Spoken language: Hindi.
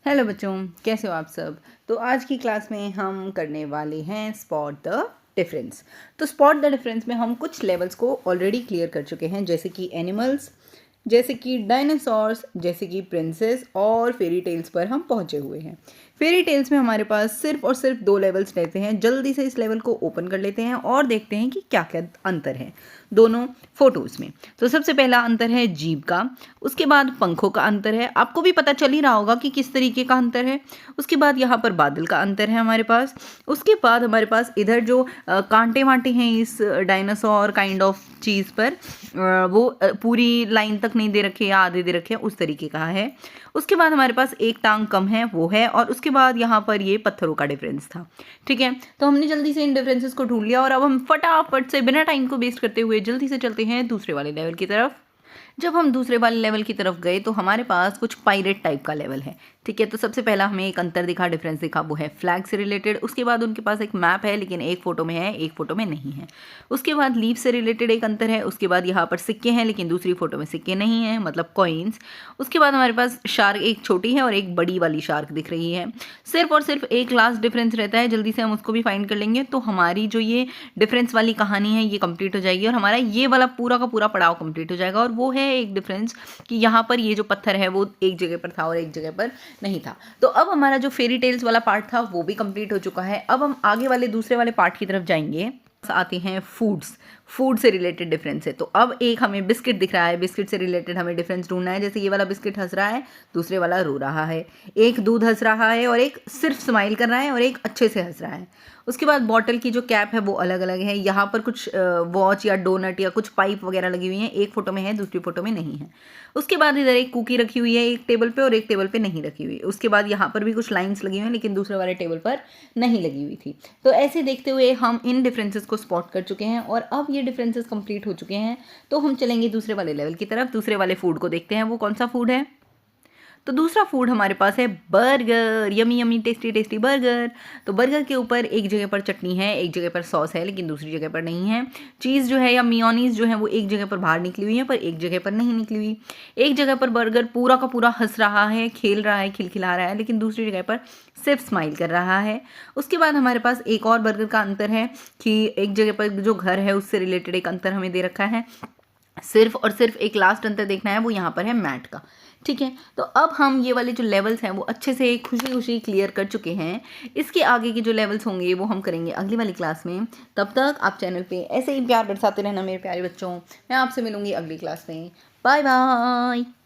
हेलो बच्चों, कैसे हो आप सब। तो आज की क्लास में हम करने वाले हैं स्पॉट द डिफरेंस। तो स्पॉट द डिफरेंस में हम कुछ लेवल्स को ऑलरेडी क्लियर कर चुके हैं, जैसे कि एनिमल्स, जैसे कि डायनासोर्स, जैसे कि प्रिंसेस और फेरी टेल्स पर हम पहुंचे हुए हैं। फेरी टेल्स में हमारे पास सिर्फ और सिर्फ 2 लेवल्स रहते हैं। जल्दी से इस लेवल को ओपन कर लेते हैं और देखते हैं कि क्या क्या अंतर है दोनों फोटोज़ में। तो सबसे पहला अंतर है जीभ का, उसके बाद पंखों का अंतर है, आपको भी पता चल ही रहा होगा कि किस तरीके का अंतर है। उसके बाद यहाँ पर बादल का अंतर है हमारे पास। उसके बाद हमारे पास इधर जो कांटे वांटे हैं इस डायनासोर काइंड ऑफ चीज़ पर, वो पूरी लाइन तक नहीं दे रखे या आधे दे रखे हैं, उस तरीके का है। उसके बाद हमारे पास एक टांग कम है, वो है। और उसके बाद यहाँ पर ये पत्थरों का डिफरेंस था। ठीक है, तो हमने जल्दी से इन डिफरेंसेस को ढूंढ लिया और अब हम फटाफट से बिना टाइम को वेस्ट करते हुए जल्दी से चलते हैं दूसरे वाले लेवल की तरफ। जब हम दूसरे वाले लेवल की तरफ गए तो हमारे पास कुछ पायरेट टाइप का लेवल है। ठीक है, तो सबसे पहला हमें एक अंतर दिखा, डिफरेंस दिखा, वो है फ्लैग से रिलेटेड। उसके बाद उनके पास एक मैप है, लेकिन एक फ़ोटो में है, एक फ़ोटो में नहीं है। उसके बाद लीफ से रिलेटेड एक अंतर है। उसके बाद यहाँ पर सिक्के हैं, लेकिन दूसरी फ़ोटो में सिक्के नहीं हैं, मतलब कॉइन्स। उसके बाद हमारे पास शार्क एक छोटी है और एक बड़ी वाली शार्क दिख रही है। सिर्फ और सिर्फ एक लास्ट डिफरेंस रहता है, जल्दी से हम उसको भी फाइंड कर लेंगे तो हमारी जो ये डिफरेंस वाली कहानी है ये कंप्लीट हो जाएगी और हमारा ये वाला पूरा का पूरा पड़ाव कंप्लीट हो जाएगा। और वो है एक डिफरेंस कि यहाँ पर ये जो पत्थर है वो एक जगह पर था और एक जगह पर नहीं था। तो अब हमारा जो फेरी टेल्स वाला पार्ट था वो भी कंप्लीट हो चुका है। अब हम आगे वाले दूसरे वाले पार्ट की तरफ जाएंगे। आते हैं फूड से रिलेटेड डिफरेंस है। तो अब एक हमें बिस्किट दिख रहा है, बिस्किट से रिलेटेड हमें डिफरेंस ढूंढना है। जैसे ये वाला बिस्किट हंस रहा है, दूसरे वाला रो रहा है। एक दूध हंस रहा है और एक सिर्फ स्माइल कर रहा है और एक अच्छे से हंस रहा है। उसके बाद बॉटल की जो कैप है वो अलग अलग है। यहाँ पर कुछ वॉच या डोनट या कुछ पाइप वगैरह लगी हुई हैं, एक फ़ोटो में है, दूसरी फ़ोटो में नहीं है। उसके बाद इधर एक कुकी रखी हुई है एक टेबल पे और एक टेबल पे नहीं रखी हुई। उसके बाद यहाँ पर भी कुछ लाइंस लगी हुई हैं, लेकिन दूसरे वाले टेबल पर नहीं लगी हुई थी। तो ऐसे देखते हुए हम इन डिफरेंसेस को स्पॉट कर चुके हैं और अब ये डिफरेंसेस कंप्लीट हो चुके हैं। तो हम चलेंगे दूसरे वाले लेवल की तरफ। दूसरे वाले फूड को देखते हैं, वो कौन सा फूड है। तो दूसरा फूड हमारे पास है burger. Yummy yummy tasty tasty burger. तो बर्गर के ऊपर एक जगह पर चटनी है, एक जगह पर सॉस है, लेकिन दूसरी जगह पर नहीं है। चीज़ जो है या मियोनीज जो है वो एक जगह पर बाहर निकली हुई है, पर एक जगह पर नहीं निकली हुई। एक जगह पर बर्गर पूरा का पूरा हंस रहा है, खेल रहा है, खिलखिला रहा है, लेकिन दूसरी जगह पर सिर्फ स्माइल कर रहा है। उसके बाद हमारे पास एक और बर्गर का अंतर है कि एक जगह पर जो घर है उससे रिलेटेड एक अंतर हमें दे रखा है। सिर्फ और सिर्फ एक लास्ट अंतर देखना है, वो यहाँ पर है मैट का। ठीक है, तो अब हम ये वाले जो लेवल्स हैं वो अच्छे से खुशी खुशी क्लियर कर चुके हैं। इसके आगे के जो लेवल्स होंगे वो हम करेंगे अगली वाली क्लास में। तब तक आप चैनल पे ऐसे ही प्यार बरसाते रहना मेरे प्यारे बच्चों। मैं आपसे मिलूंगी अगली क्लास में। Bye bye.